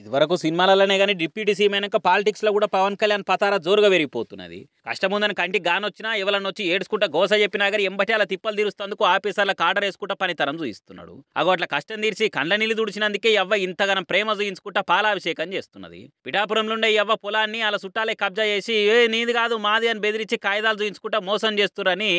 ఇదివరకు సినిమాలలోనే కానీ deputy CM అయినాక పాలిటిక్స్లో కూడా పవన్ కళ్యాణ్ పతారా జోరుగా పెరిగిపోతున్నది. కష్టం ఉందని కంటికి గానొచ్చినా ఎవరన్నా వచ్చి ఏడ్చుకుంటా గోస చెప్పినా కానీ ఎంబటి అలా తిప్పలు తీరుస్తందుకు ఆఫీసర్లకు ఆర్డర్ వేసుకుంటా పనితరం చూయిస్తున్నాడు. అగో అట్లా కష్టం తీర్చి కండ్ల నీళ్ళు తుడిచినందుకే ఎవ్వ ఇంతగానం ప్రేమ చూయించుకుంటా పాలాభిషేకం చేస్తున్నది. పిఠాపురంలో ఉండే ఎవ్వ పొలాన్ని అలా చుట్టాలే కబ్జా చేసి నీది కాదు మాది అని బెదిరించి కాయిదాలు చూయించుకుంటా మోసం చేస్తురని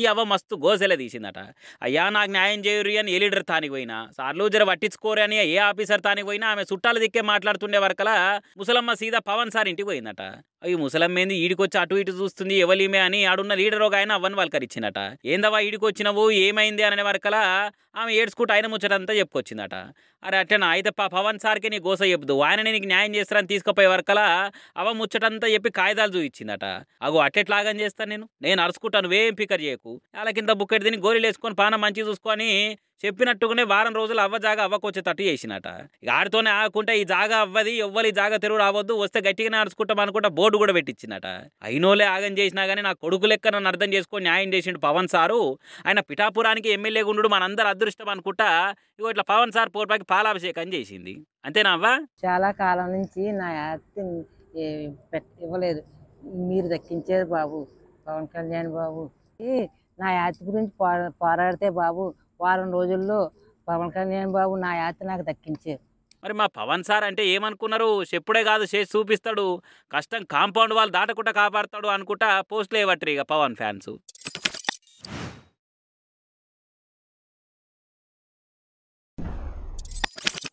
ఈ అవ్వ మస్తు గోసెల తీసిందట. అయ్యా నాకు న్యాయం చేయరు అని ఏ లీడర్ తానికి పోయినా సార్లు జర పట్టించుకోరు అని ఏ ఆఫీసర్ తానికి పోయినా ఆమె చుట్టాలు దిక్కే మాట్లాడుతుండే వరకలా ముసలమ్మ సీదా పవన్ సార్ ఇంటికి పోయిందట. ఈ ముసలమ్మ ఏంది ఈడికొచ్చి అటు ఇటు చూస్తుంది ఎవలీమే అని ఆడున్న లీడర్ ఒక ఆయన అవ్వని వాళ్ళకరిచ్చిందట. ఏందవ్వా ఈడికొచ్చినవు ఏమైంది అనే వరకలా ఆమె ఏడ్చుకుంటూ ఆయన ముచ్చటంతా చెప్పుకొచ్చిందట. అరే అట్టనా అయితే పవన్ సార్కి నీ గోస చెప్దు ఆయన నీకు న్యాయం చేస్తారని తీసుకుపోయే వరకలా అవ ముచ్చటంతా చెప్పి కాగితాలు చూయించిందట. అగో అట్టెట్లాగం చేస్తాను నేను అరుచుకుంటాను నువ్వేం పికర్ చేయకు అలా కింద బుక్కెట్ తిని గోరీలు వేసుకొని పానం మంచి చూసుకొని చెప్పినట్టుగానే వారం రోజులు అవ్వ జాగా అవ్వకొచ్చేటట్టు చేసినట. ఇక ఆడితోనే ఆకుంటే ఈ జాగా అవ్వది ఎవ్వరి జాగా తెరువు రావద్దు వస్తే గట్టిగానే అరుచుకుంటాం అనుకుంటా బోర్డు కూడా పెట్టించినట. అయినోలే ఆగం చేసినా కానీ నా కొడుకు లెక్క నన్ను అర్థం చేసుకొని న్యాయం చేసిండు పవన్ సారు. ఆయన పిఠాపురానికి ఎమ్మెల్యేగా ఉండు మనందరూ అదృష్టం అనుకుంటా ఇగో ఇట్లా పవన్ సార్ పోర్పాకి పాలాభిషేకం చేసింది. అంతేనా అవ్వ? చాలా కాలం నుంచి నా యాత్ర ఇవ్వలేదు, మీరు దక్కించారు బాబు పవన్ కళ్యాణ్ బాబు. నా యాత్ర గురించి పోరాడితే బాబు వారం రోజుల్లో పవన్ కళ్యాణ్ బాబు నా యాత్ర నాకు దక్కించారు. మరి మా పవన్ సార్ అంటే ఏమనుకున్నారు? చెప్పుడే కాదు చేసి చూపిస్తాడు, కష్టం కాంపౌండ్ వాళ్ళు దాటకుండా కాపాడతాడు అనుకుంటా పోస్టులు వేయబట్టరు ఇక పవన్ ఫ్యాన్స్.